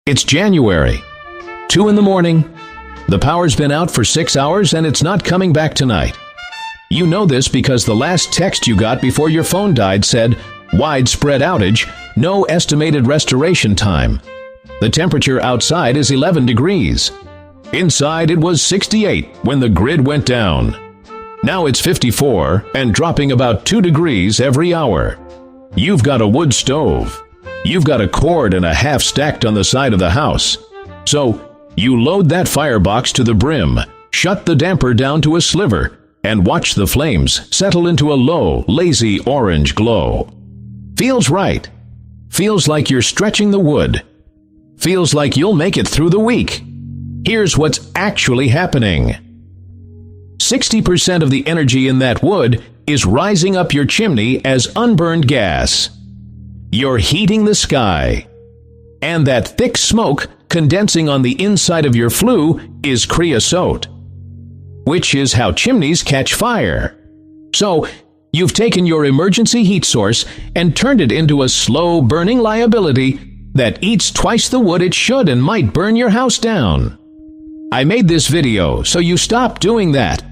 It's January. 2 in the morning. The power's been out for 6 hours and it's not coming back tonight. You know this because the last text you got before your phone died said, "Widespread outage, no estimated restoration time." The temperature outside is 11 degrees. Inside it was 68 when the grid went down. Now it's 54 and dropping about 2 degrees every hour. You've got a wood stove. You've got a cord and a half stacked on the side of the house. So you load that firebox to the brim, shut the damper down to a sliver, and watch the flames settle into a low, lazy orange glow. Feels right. Feels like you're stretching the wood. Feels like you'll make it through the week. Here's what's actually happening. 60% of the energy in that wood is rising up your chimney as unburned gas. You're heating the sky. And that thick smoke condensing on the inside of your flue is creosote, which is how chimneys catch fire. So, you've taken your emergency heat source and turned it into a slow-burning liability that eats twice the wood it should and might burn your house down. I made this video so you stop doing that.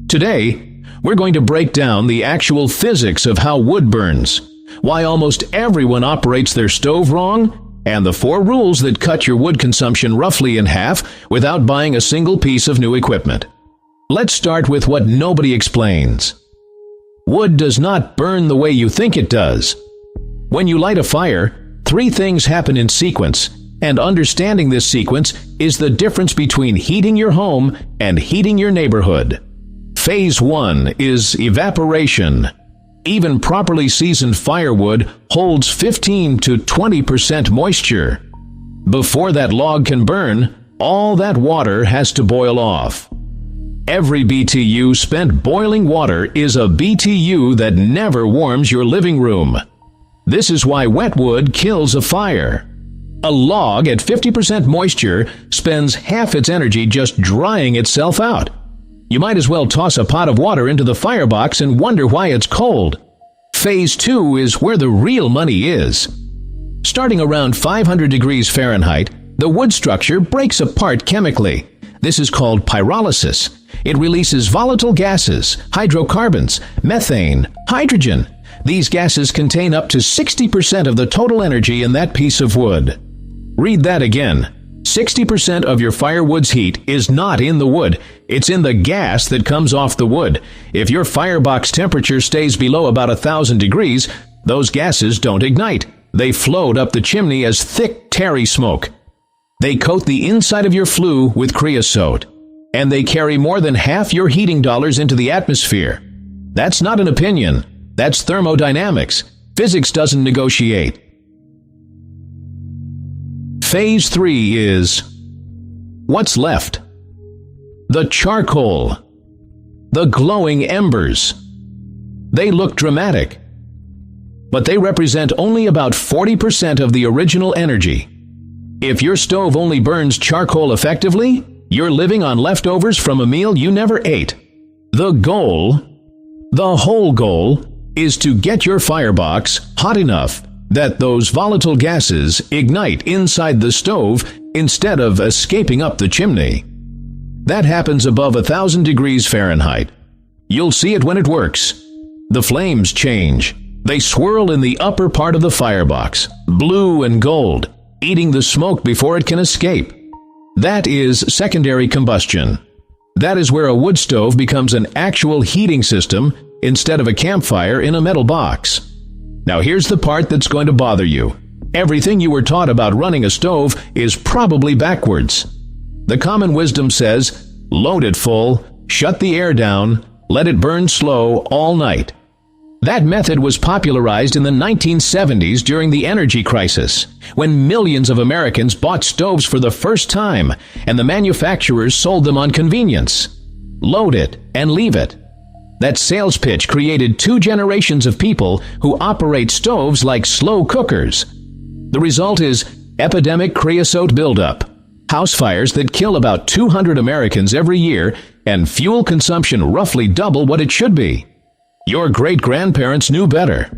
Today, we're going to break down the actual physics of how wood burns, why almost everyone operates their stove wrong, and the 4 rules that cut your wood consumption roughly in half without buying a single piece of new equipment. Let's start with what nobody explains. Wood does not burn the way you think it does. When you light a fire, 3 things happen in sequence, and understanding this sequence is the difference between heating your home and heating your neighborhood. Phase 1 is evaporation. Even properly seasoned firewood holds 15 to 20% moisture. Before that log can burn, all that water has to boil off. Every BTU spent boiling water is a BTU that never warms your living room. This is why wet wood kills a fire. A log at 50% moisture spends half its energy just drying itself out. You might as well toss a pot of water into the firebox and wonder why it's cold. Phase 2 is where the real money is. Starting around 500 degrees Fahrenheit, the wood structure breaks apart chemically. This is called pyrolysis. It releases volatile gases, hydrocarbons, methane, hydrogen. These gases contain up to 60% of the total energy in that piece of wood. Read that again. 60% of your firewood's heat is not in the wood. It's in the gas that comes off the wood. If your firebox temperature stays below about 1,000 degrees, those gases don't ignite. They float up the chimney as thick, tarry smoke. They coat the inside of your flue with creosote, and they carry more than half your heating dollars into the atmosphere. That's not an opinion. That's thermodynamics. Physics doesn't negotiate. Phase 3 is what's left. The charcoal. The glowing embers. They look dramatic, but they represent only about 40% of the original energy. If your stove only burns charcoal effectively, you're living on leftovers from a meal you never ate. The whole goal, is to get your firebox hot enough that those volatile gases ignite inside the stove instead of escaping up the chimney. That happens above 1,000 degrees Fahrenheit. You'll see it when it works. The flames change. They swirl in the upper part of the firebox, blue and gold, eating the smoke before it can escape. That is secondary combustion. That is where a wood stove becomes an actual heating system instead of a campfire in a metal box. Now here's the part that's going to bother you. Everything you were taught about running a stove is probably backwards. The common wisdom says, load it full, shut the air down, let it burn slow all night. That method was popularized in the 1970s during the energy crisis, when millions of Americans bought stoves for the first time, and the manufacturers sold them on convenience. Load it and leave it. That sales pitch created 2 generations of people who operate stoves like slow cookers. The result is epidemic creosote buildup, house fires that kill about 200 Americans every year, and fuel consumption roughly double what it should be. Your great-grandparents knew better.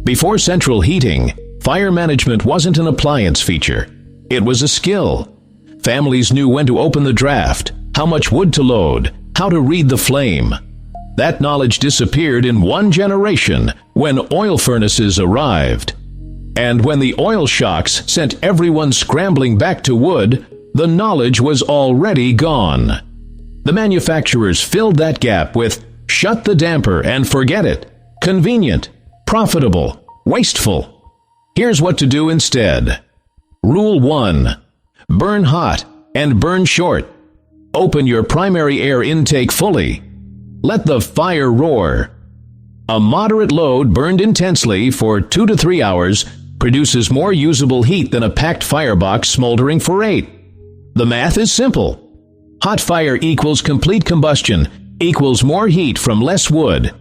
Before central heating, fire management wasn't an appliance feature. It was a skill. Families knew when to open the draft, how much wood to load, how to read the flame. That knowledge disappeared in one generation when oil furnaces arrived. And when the oil shocks sent everyone scrambling back to wood, the knowledge was already gone. The manufacturers filled that gap with shut the damper and forget it, convenient, profitable, wasteful. Here's what to do instead. Rule 1. Burn hot and burn short. Open your primary air intake fully. Let the fire roar. A moderate load burned intensely for 2 to 3 hours produces more usable heat than a packed firebox smoldering for 8. The math is simple. Hot fire equals complete combustion equals more heat from less wood.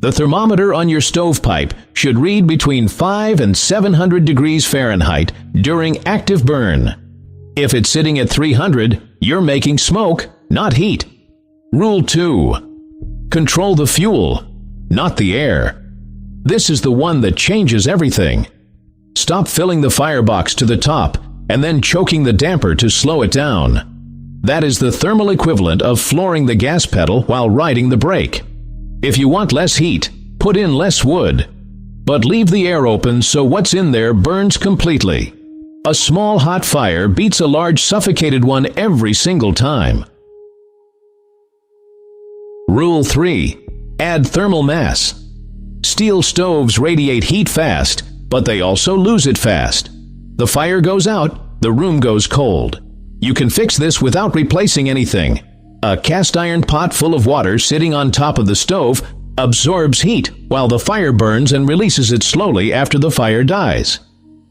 The thermometer on your stovepipe should read between 5 and 700 degrees Fahrenheit during active burn. If it's sitting at 300, you're making smoke, not heat. Rule 2. Control the fuel, not the air. This is the one that changes everything. Stop filling the firebox to the top and then choking the damper to slow it down. That is the thermal equivalent of flooring the gas pedal while riding the brake. If you want less heat, put in less wood. But leave the air open so what's in there burns completely. A small hot fire beats a large suffocated one every single time. Rule 3. Add thermal mass. Steel stoves radiate heat fast, but they also lose it fast. The fire goes out, the room goes cold. You can fix this without replacing anything. A cast iron pot full of water sitting on top of the stove absorbs heat while the fire burns and releases it slowly after the fire dies.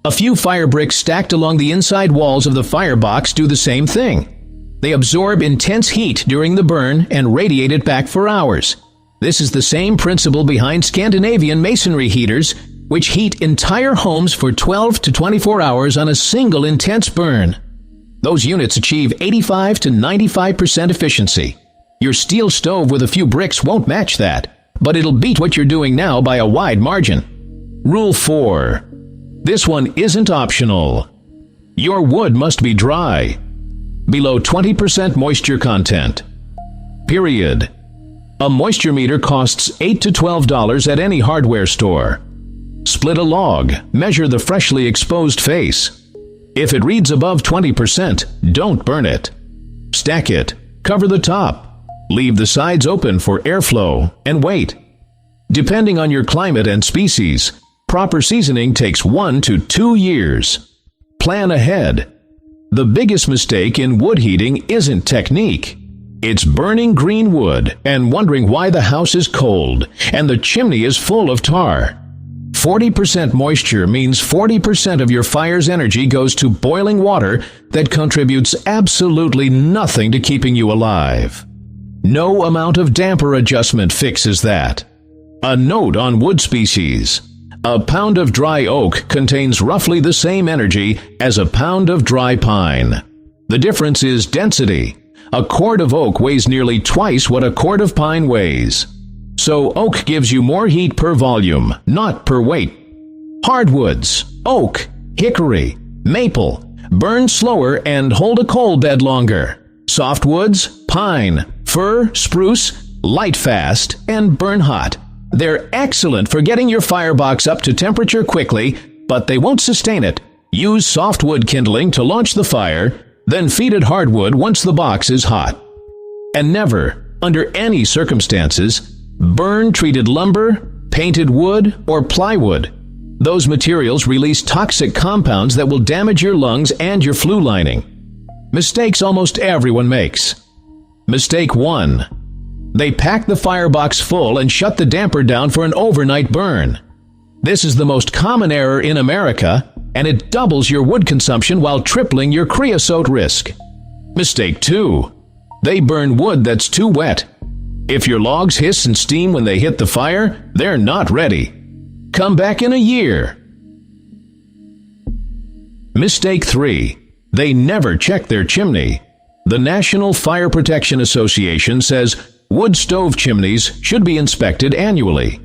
A few fire bricks stacked along the inside walls of the firebox do the same thing. They absorb intense heat during the burn and radiate it back for hours. This is the same principle behind Scandinavian masonry heaters, which heat entire homes for 12 to 24 hours on a single intense burn. Those units achieve 85 to 95% efficiency. Your steel stove with a few bricks won't match that, but it'll beat what you're doing now by a wide margin. Rule 4. This one isn't optional. Your wood must be dry. Below 20% moisture content. Period. A moisture meter costs $8 to $12 at any hardware store. Split a log. Measure the freshly exposed face. If it reads above 20%, don't burn it. Stack it. Cover the top. Leave the sides open for airflow and wait. Depending on your climate and species, proper seasoning takes 1 to 2 years. Plan ahead. The biggest mistake in wood heating isn't technique. It's burning green wood and wondering why the house is cold and the chimney is full of tar. 40% moisture means 40% of your fire's energy goes to boiling water that contributes absolutely nothing to keeping you alive. No amount of damper adjustment fixes that. A note on wood species. A pound of dry oak contains roughly the same energy as a pound of dry pine. The difference is density. A cord of oak weighs nearly twice what a cord of pine weighs. So oak gives you more heat per volume, not per weight. Hardwoods, oak, hickory, maple, burn slower and hold a coal bed longer. Softwoods, pine, fir, spruce, light fast, and burn hot. They're excellent for getting your firebox up to temperature quickly, but they won't sustain it. Use softwood kindling to launch the fire, then feed it hardwood once the box is hot. And never, under any circumstances, burn treated lumber, painted wood, or plywood. Those materials release toxic compounds that will damage your lungs and your flue lining. Mistakes almost everyone makes. Mistake 1. They pack the firebox full and shut the damper down for an overnight burn. This is the most common error in America, and it doubles your wood consumption while tripling your creosote risk. Mistake 2. They burn wood that's too wet. If your logs hiss and steam when they hit the fire, they're not ready. Come back in a year. Mistake 3. They never check their chimney. The National Fire Protection Association says wood stove chimneys should be inspected annually.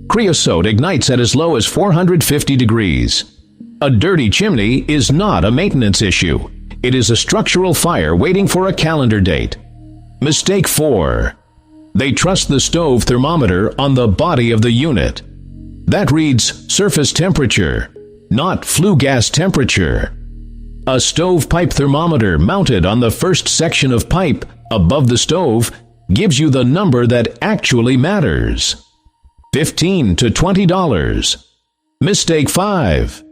Creosote ignites at as low as 450 degrees. A dirty chimney is not a maintenance issue. It is a structural fire waiting for a calendar date. Mistake 4. They trust the stove thermometer on the body of the unit. That reads surface temperature, not flue gas temperature. A stovepipe thermometer mounted on the first section of pipe above the stove gives you the number that actually matters. $15 to $20. Mistake 5.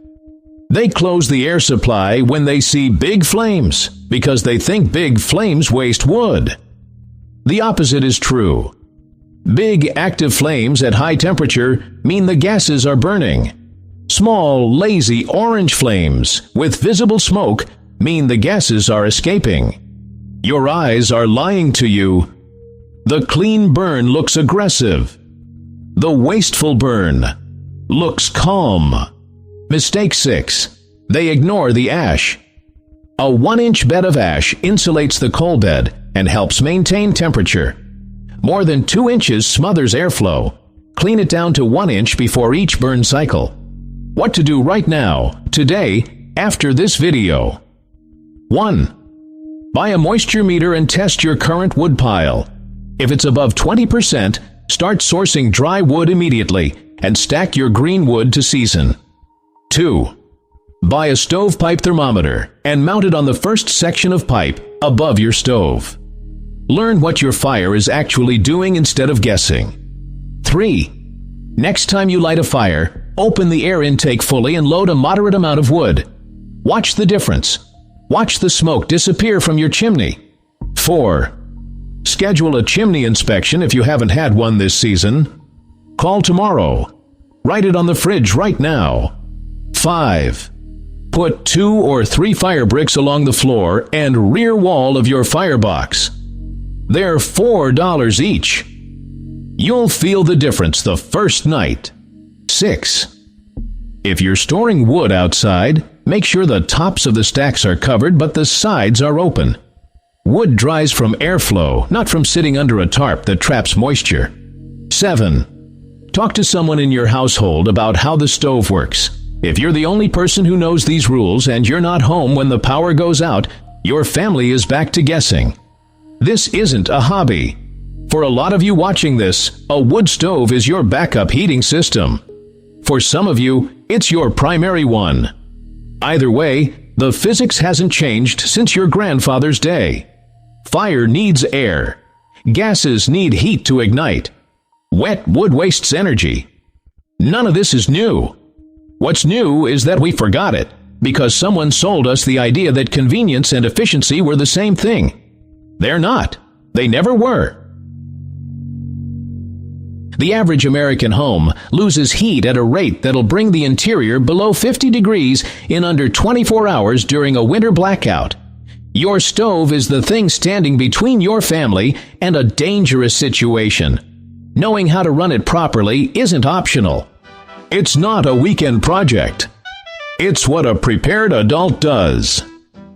They close the air supply when they see big flames because they think big flames waste wood. The opposite is true. Big active flames at high temperature mean the gases are burning. Small, lazy orange flames with visible smoke mean the gases are escaping. Your eyes are lying to you. The clean burn looks aggressive. The wasteful burn looks calm. Mistake 6. They ignore the ash. A 1-inch bed of ash insulates the coal bed and helps maintain temperature. More than 2 inches smothers airflow. Clean it down to 1 inch before each burn cycle. What to do right now, today, after this video. 1. Buy a moisture meter and test your current wood pile. If it's above 20%, start sourcing dry wood immediately and stack your green wood to season. 2. Buy a stovepipe thermometer and mount it on the first section of pipe above your stove. Learn what your fire is actually doing instead of guessing. 3. Next time you light a fire, open the air intake fully and load a moderate amount of wood. Watch the difference. Watch the smoke disappear from your chimney. 4. Schedule a chimney inspection if you haven't had one this season. Call tomorrow. Write it on the fridge right now. 5. Put 2 or 3 fire bricks along the floor and rear wall of your firebox. They're $4 each. You'll feel the difference the first night. 6. If you're storing wood outside, make sure the tops of the stacks are covered but the sides are open. Wood dries from airflow, not from sitting under a tarp that traps moisture. 7. Talk to someone in your household about how the stove works. If you're the only person who knows these rules and you're not home when the power goes out, your family is back to guessing. This isn't a hobby. For a lot of you watching this, a wood stove is your backup heating system. For some of you, it's your primary one. Either way, the physics hasn't changed since your grandfather's day. Fire needs air. Gases need heat to ignite. Wet wood wastes energy. None of this is new. What's new is that we forgot it, because someone sold us the idea that convenience and efficiency were the same thing. They're not. They never were. The average American home loses heat at a rate that'll bring the interior below 50 degrees in under 24 hours during a winter blackout. Your stove is the thing standing between your family and a dangerous situation. Knowing how to run it properly isn't optional. It's not a weekend project. It's what a prepared adult does.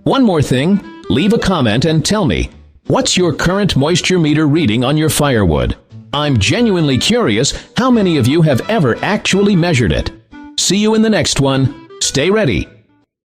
One more thing, leave a comment and tell me, what's your current moisture meter reading on your firewood? I'm genuinely curious how many of you have ever actually measured it. See you in the next one. Stay ready.